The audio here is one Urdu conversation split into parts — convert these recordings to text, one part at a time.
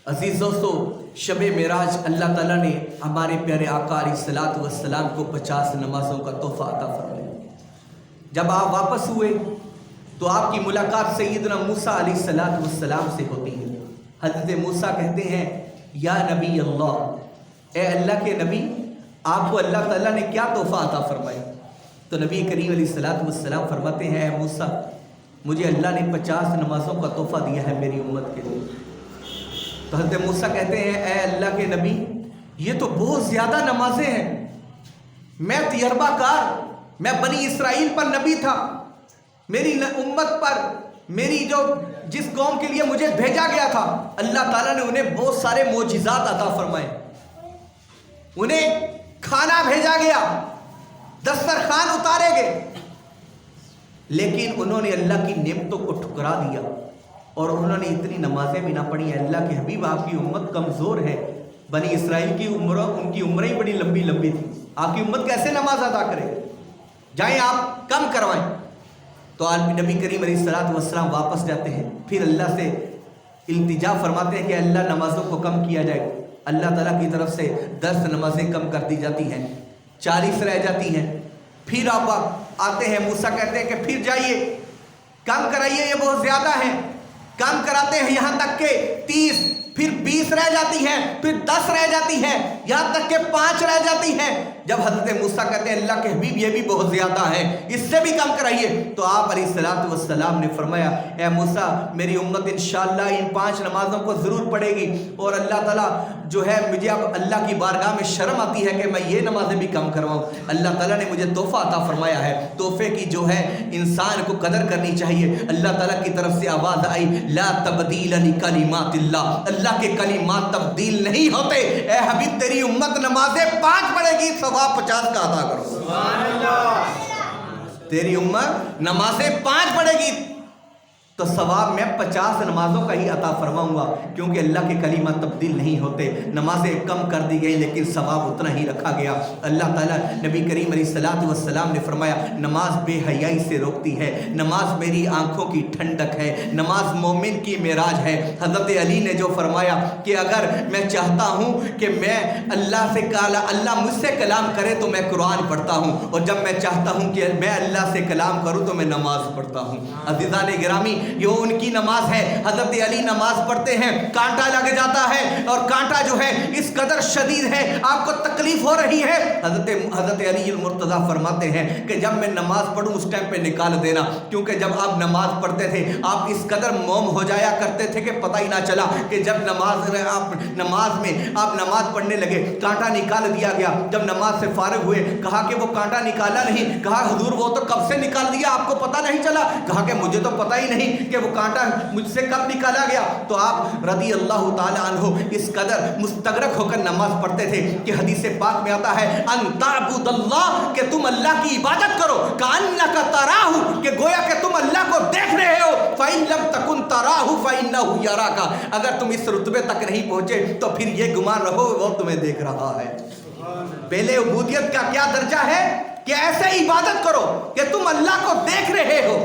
عزیز دوستو، شب معراج اللہ تعالیٰ نے ہمارے پیارے آقا علیہ الصلوۃ والسلام کو 50 نمازوں کا تحفہ عطا فرمایا۔ جب آپ واپس ہوئے تو آپ کی ملاقات سیدنا موسیٰ علیہ الصلوۃ والسلام سے ہوتی ہے۔ حضرت موسیٰ کہتے ہیں یا نبی اللہ، اے اللہ کے نبی، آپ کو اللہ تعالیٰ نے کیا تحفہ عطا فرمایا؟ تو نبی کریم علیہ الصلوۃ والسلام فرماتے ہیں اے موسیٰ، مجھے اللہ نے 50 نمازوں کا تحفہ دیا ہے میری امت کے لیے۔ تو حضرت موسیٰ کہتے ہیں اے اللہ کے نبی، یہ تو بہت زیادہ نمازیں ہیں، میں تجربہ کار، میں بنی اسرائیل پر نبی تھا، میری امت پر، میری جس قوم کے لیے مجھے بھیجا گیا تھا، اللہ تعالیٰ نے انہیں بہت سارے معجزات عطا فرمائے، انہیں کھانا بھیجا گیا، دسترخوان اتارے گئے، لیکن انہوں نے اللہ کی نعمتوں کو ٹھکرا دیا اور انہوں نے اتنی نمازیں بھی نہ پڑھی۔ اللہ کے حبیب، آپ کی امت کمزور ہے، بنی اسرائیل کی عمر، ان کی عمریں بڑی لمبی لمبی تھی، آپ کی امت کیسے نماز ادا کرے؟ جائیں آپ کم کروائیں۔ تو نبی کریم علیہ الصلوۃ والسلام واپس جاتے ہیں، پھر اللہ سے التجا فرماتے ہیں کہ اللہ نمازوں کو کم کیا جائے۔ اللہ تعالیٰ کی طرف سے 10 نمازیں کم کر دی جاتی ہیں، 40 رہ جاتی ہیں۔ پھر آپ آتے ہیں، موسیٰ کہتے ہیں کہ پھر جائیے کم کرائیے، یہ بہت زیادہ ہیں۔ کام کراتے ہیں یہاں تک کہ 30، پھر 20 رہ جاتی ہیں، پھر 10 رہ جاتی ہیں، یہاں تک کہ 5 رہ جاتی ہیں۔ جب حضرت موسیٰ کہتے ہیں اللہ کے حبیب یہ بھی بہت زیادہ ہے، اس سے بھی کم کرائیے، تو آپ علیہ الصلوۃ والسلام نے فرمایا اے موسیٰ، میری امت انشاءاللہ ان 5 نمازوں کو ضرور پڑھے گی، اور اللہ تعالیٰ جو ہے مجھے اب اللہ کی بارگاہ میں شرم آتی ہے کہ میں یہ نمازیں بھی کم کرواؤں۔ اللہ تعالیٰ نے مجھے تحفہ عطا فرمایا ہے، تحفے کی جو ہے انسان کو قدر کرنی چاہیے۔ اللہ تعالیٰ کی طرف سے آواز آئی لا تبدیل لکلمات اللہ، اللہ کے کلمات تبدیل نہیں ہوتے۔ اے حبیب، تیری امت نمازیں 5 پڑھے گی، ثواب 50 کا عطا کرو۔ سبحان اللہ۔ تیری امت نمازیں 5 پڑھے گی تو ثواب میں 50 نمازوں کا ہی عطا فرماؤں گا، کیونکہ اللہ کے کلمات تبدیل نہیں ہوتے۔ نمازیں کم کر دی گئی لیکن ثواب اتنا ہی رکھا گیا۔ اللہ تعالیٰ نبی کریم علیہ الصلوۃ والسلام نے فرمایا نماز بے حیائی سے روکتی ہے، نماز میری آنکھوں کی ٹھنڈک ہے، نماز مومن کی معراج ہے۔ حضرت علی نے جو فرمایا کہ اگر میں چاہتا ہوں کہ میں اللہ مجھ سے کلام کرے تو میں قرآن پڑھتا ہوں، اور جب میں چاہتا ہوں کہ میں اللہ سے کلام کروں تو میں نماز پڑھتا ہوں۔ عزیزان گرامی، یہ ان کی نماز ہے۔ حضرت علی نماز پڑھتے ہیں، کانٹا لگ جاتا ہے، اور کانٹا جو ہے اس قدر شدید ہے، آپ کو تکلیف ہو رہی ہے۔ حضرت علی المرتضیٰ فرماتے ہیں کہ جب میں نماز پڑھوں اس ٹائم پہ نکال دینا، کیونکہ جب آپ نماز پڑھتے تھے آپ اس قدر موم ہو جایا کرتے تھے کہ پتہ ہی نہ چلا کہ جب نماز میں آپ نماز پڑھنے لگے کانٹا نکال دیا گیا۔ جب نماز سے فارغ ہوئے کہا کہ وہ کانٹا نکالا نہیں، کہا حضور وہ تو کب سے نکال دیا، آپ کو پتہ نہیں چلا؟ کہا کہ مجھے تو پتہ ہی نہیں کہ وہ کانٹا مجھ سے کب نکالا گیا۔ تو آپ رضی اللہ تعالی عنہ اس قدر مستغرق ہو کر نماز پڑھتے تھے کہ حدیث پاک میں آتا ہے ان تعبد اللہ، کہ تم اللہ کی عبادت کرو، کأنک تراہ، کہ گویا کہ تم اللہ کو دیکھ رہے ہو، فإن لم تکن تراہ فإنہ یراک، اگر تم اس رتبے تک نہیں پہنچے تو پھر یہ گمان رہو وہ تمہیں دیکھ رہا ہے۔ پہلے عبودیت کا کیا درجہ ہے کہ ایسے عبادت کرو کہ تم اللہ کو دیکھ رہے ہو،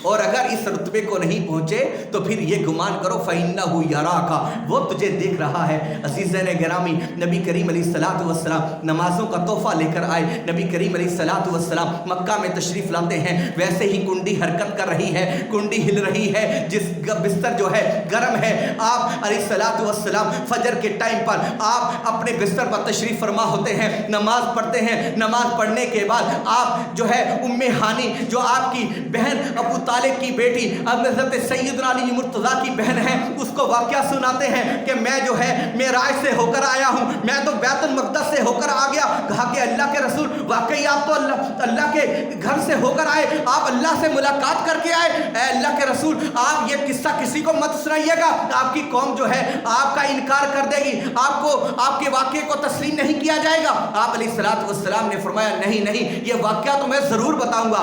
اور اگر اس رتبے کو نہیں پہنچے تو پھر یہ گمان کرو فإنہ یراک، وہ تجھے دیکھ رہا ہے۔ عزیزان گرامی، نبی کریم علیہ الصلوۃ والسلام نمازوں کا تحفہ لے کر آئے۔ نبی کریم علیہ الصلوۃ والسلام مکہ میں تشریف لاتے ہیں، ویسے ہی کنڈی حرکت کر رہی ہے، کنڈی ہل رہی ہے، جس بستر جو ہے گرم ہے۔ آپ علیہ الصلوۃ والسلام فجر کے ٹائم پر آپ اپنے بستر پر تشریف فرما ہوتے ہیں، نماز پڑھتے ہیں۔ نماز پڑھنے کے بعد آپ جو ہے ام ہانی، جو آپ کی بہن ابو طالب کی بیٹی حضرت سیدنا علی مرتضیٰ کی بہن ہے، اس کو واقعہ سناتے ہیں کہ میں جو ہے معراج سے ہو کر آیا ہوں، میں تو بیت المقدس سے ہو کر آ گیا۔ کہا کہ اللہ کے رسول واقعی آپ تو اللہ کے گھر سے ہو کر آئے، آپ اللہ سے ملاقات کر کے آئے؟ اے اللہ کے رسول، آپ یہ قصہ کسی کو مت سنائیے گا، آپ کی قوم جو ہے آپ کا انکار کر دے گی، آپ کے واقعے کو تسلیم نہیں کیا جائے گا۔ آپ علیہ الصلوۃ والسلام نے فرمایا نہیں، یہ واقعہ تو میں ضرور بتاؤں گا۔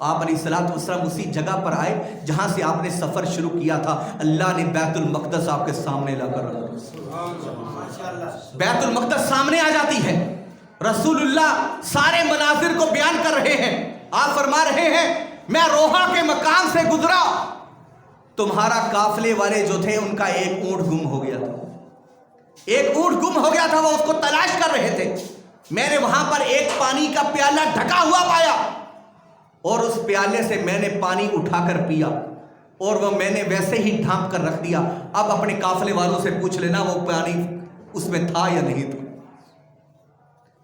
آپ علیہ السلام اسی جگہ پر آئے جہاں سے آپ نے سفر شروع کیا تھا. اللہ نے بیت المقدس آپ کے سامنے لا کر رکھا. بیت المقدس سامنے آ جاتی ہے. رسول اللہ سارے مناظر کو بیان کر رہے ہیں. آپ فرما رہے ہیں میں روحا کے مقام سے گزرا, تمہارا قافلے والے جو تھے ان کا ایک اونٹ گم ہو گیا تھا. ایک اونٹ گم ہو گیا تھا, وہ اس کو تلاش کر رہے تھے. میں نے وہاں پر ایک پانی کا پیالہ ڈھکا ہوا پایا, اور اس پیالے سے میں نے پانی اٹھا کر پیا, اور وہ میں نے ویسے ہی ڈھانپ کر رکھ دیا. اب اپنے قافلے والوں سے پوچھ لینا وہ پانی اس میں تھا یا نہیں تھا.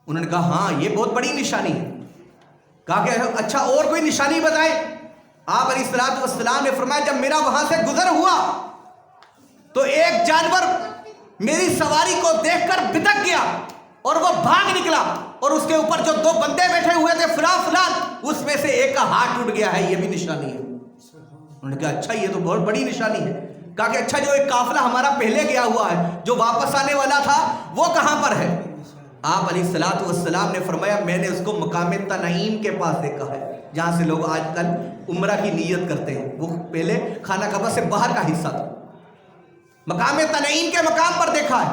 انہوں نے کہا ہاں یہ بہت بڑی نشانی ہے. کہا کہ اچھا اور کوئی نشانی بتائیں. آپ علیہ السلام نے فرمایا جب میرا وہاں سے گزر ہوا تو ایک جانور میری سواری کو دیکھ کر بتک گیا اور وہ بھاگ نکلا, اور اس کے اوپر جو 2 بندے بیٹھے ہوئے تھے فلان اس میں سے ایک کا ہاتھ ٹوٹ گیا ہے, یہ بھی نشانی ہے. انہوں نے کہا اچھا یہ تو بہت بڑی نشانی ہے. کہا کہ اچھا جو ایک قافلہ ہمارا پہلے گیا ہوا ہے جو واپس آنے والا تھا وہ کہاں پر ہے؟ آپ علیہ السلام نے فرمایا میں نے اس کو مقام تنعیم کے پاس دیکھا ہے, جہاں سے لوگ آج کل عمرہ کی نیت کرتے ہیں. وہ پہلے خانہ کعبہ سے باہر کا حصہ تھا. مقام تنعیم کے مقام پر دیکھا ہے,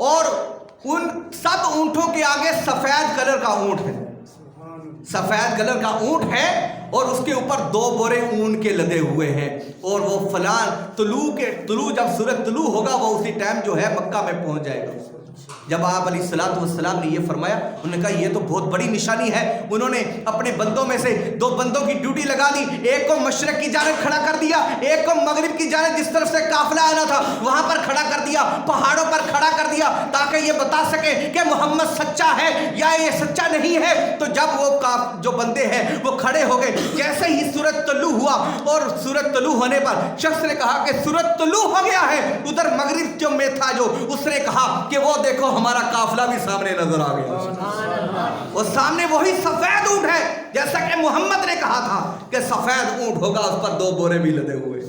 اور ان سب اونٹوں کے آگے سفید کلر کا اونٹ ہے. سفید کلر کا اونٹ ہے اور اس کے اوپر 2 بورے اون کے لدے ہوئے ہیں, اور وہ فلان طلوع جب سورج طلوع ہوگا وہ اسی ٹائم جو ہے مکہ میں پہنچ جائے گا. جب آپ علیہ السلام نے یہ فرمایا انہوں نے کہا یہ تو بہت بڑی نشانی ہے. انہوں نے اپنے بندوں میں سے 2 بندوں کی ڈیوٹی لگا دی, ایک کو مشرق کی جانب کھڑا کر دیا, ایک کو مغرب کی جانب جس طرف سے قافلہ آنا تھا وہاں پر کھڑا کر دیا, پہاڑوں پر کھڑا کر دیا تاکہ یہ بتا سکے کہ محمد سچا ہے یا یہ سچا نہیں ہے. تو جب وہ جو بندے ہیں وہ کھڑے ہو گئے, جیسے ہی سورج طلوع ہوا اور سورج طلوع ہونے پر شخص نے کہا کہ سورج طلوع ہو گیا ہے, ادھر مغرب جو میں تھا جو اس نے کہا کہ وہ دیکھو ہمارا قافلہ بھی سامنے نظر آ گیا. وہ سامنے وہی سفید اونٹ ہے جیسا کہ محمد نے کہا تھا کہ سفید اونٹ ہوگا, اس پر 2 بورے بھی لدے ہوئے.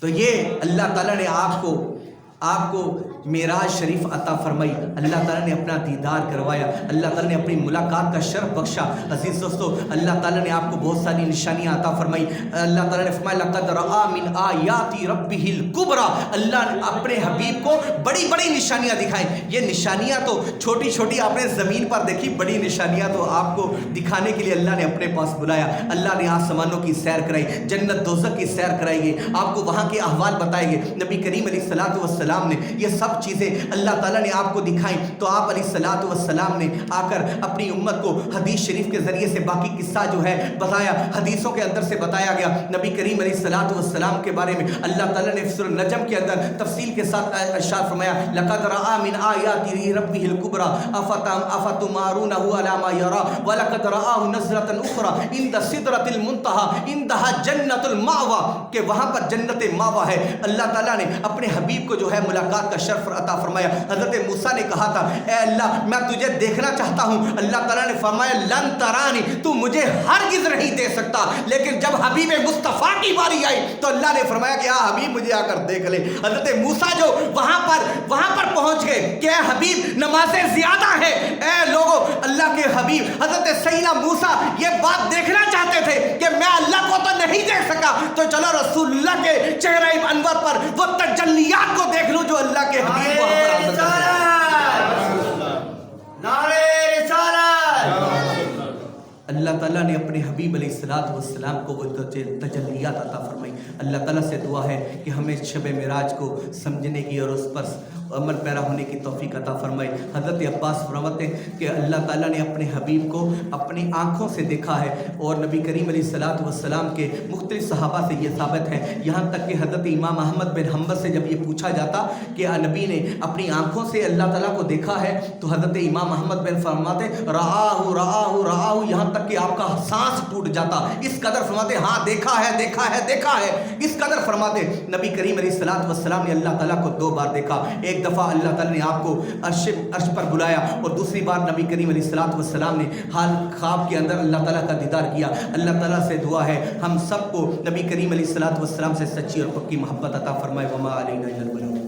تو یہ اللہ تعالیٰ نے آپ کو معراج شریف عطا فرمائی. اللہ تعالیٰ نے اپنا دیدار کروایا, اللہ تعالیٰ نے اپنی ملاقات کا شرف بخشا. عزیز دوستو اللہ تعالیٰ نے آپ کو بہت ساری نشانیاں عطا فرمائی. اللہ تعالیٰ نے فرمایا لقد رأى من آیات ربہ الکبریٰ, اللہ نے اپنے حبیب کو بڑی بڑی نشانیاں دکھائیں. یہ نشانیاں تو چھوٹی چھوٹی آپ نے زمین پر دیکھی, بڑی نشانیاں تو آپ کو دکھانے کے لیے اللہ نے اپنے پاس بلایا. اللہ نے آسمانوں کی سیر کرائی, جنت دوزخ کی سیر کرائی گئی, آپ کو وہاں کے احوال بتائے گئے. نبی کریم علیہ السلام نے یہ سب چیزیں اللہ تعالیٰ نے آپ کو دکھائیں. تو آپ علیہ السلام نے آ کر اپنی امت کو حدیث شریف کے ذریعے سے باقی قصہ جو ہے بتایا. حدیثوں کے اندر سے بتایا گیا نبی کریم علیہ السلام کے بارے میں. اللہ تعالیٰ نے سورہ نجم کے اندر تفصیل کے ساتھ ارشاد فرمایا لقد رأى من آیات ربہ الکبریٰ افتمارونہ علی ما یریٰ ولقد رآہ نزلۃ اخری عند سدرۃ المنتہی عندہا جنت المأویٰ, کہ وہاں پر جنت مأویٰ ہے. اللہ تعالیٰ نے اپنے حبیب کو جو ہے ملاقات کا شرف عطا فرمایا. حضرت موسیٰ نے کہا تھا اے اللہ میں تجھے دیکھنا چاہتا ہوں. اللہ تعالیٰ نے فرمایا لن ترانی, تو مجھے ہرگز نہیں دیکھ سکتا. لیکن جب حبیب مصطفیٰ کی باری آئی تو اللہ نے فرمایا کہ حبیب مجھے آ کر دیکھ لے. حضرت موسیٰ جو وہاں پر پہنچ گئے کہ اے حبیب نمازیں زیادہ ہیں. اے لوگو اللہ کے حبیب حضرت سیدنا موسیٰ یہ بات دیکھنا چاہتے تھے کہ میں اللہ کو تو نہیں دیکھ سکا, تو چلو رسول اللہ کے چہرہ انور پر وہ تجلیات کو دیکھ لوں جو اللہ کے حبیب وہاں پر حاضر کرتے. نعرہ رسالت. اللہ تعالیٰ نے اپنے حبیب علیہ السلام کو وہ تجلیات عطا فرمائی. اللہ تعالیٰ سے دعا ہے کہ ہمیں شب معراج کو سمجھنے کی اور اس پر عمل پیرا ہونے کی توفیق عطا فرمائے. حضرت عباس فرماتے ہیں کہ اللہ تعالیٰ نے اپنے حبیب کو اپنی آنکھوں سے دیکھا ہے, اور نبی کریم علیہ السلام کے مختلف صحابہ سے یہ ثابت ہے. یہاں تک کہ حضرت امام احمد بن حنبل سے جب یہ پوچھا جاتا کہ نبی نے اپنی آنکھوں سے اللہ تعالیٰ کو دیکھا ہے, تو حضرت امام احمد بن فرماتے رآہ, یہاں تک کہ آپ کا سانس ٹوٹ جاتا. اس قدر فرماتے ہاں دیکھا ہے, اس قدر فرماتے. نبی کریم علیہ السلام نے اللہ تعالیٰ کو 2 بار دیکھا. ایک دفعہ اللہ تعالیٰ نے آپ کو عرش پر بلایا, اور دوسری بار نبی کریم علیہ السلام نے حال خواب کے اندر اللہ تعالیٰ کا دیدار کیا. اللہ تعالیٰ سے دعا ہے ہم سب کو نبی کریم علیہ السلام سے سچی اور پکی محبت عطا فرمائے. وما علینا الا البلاغ.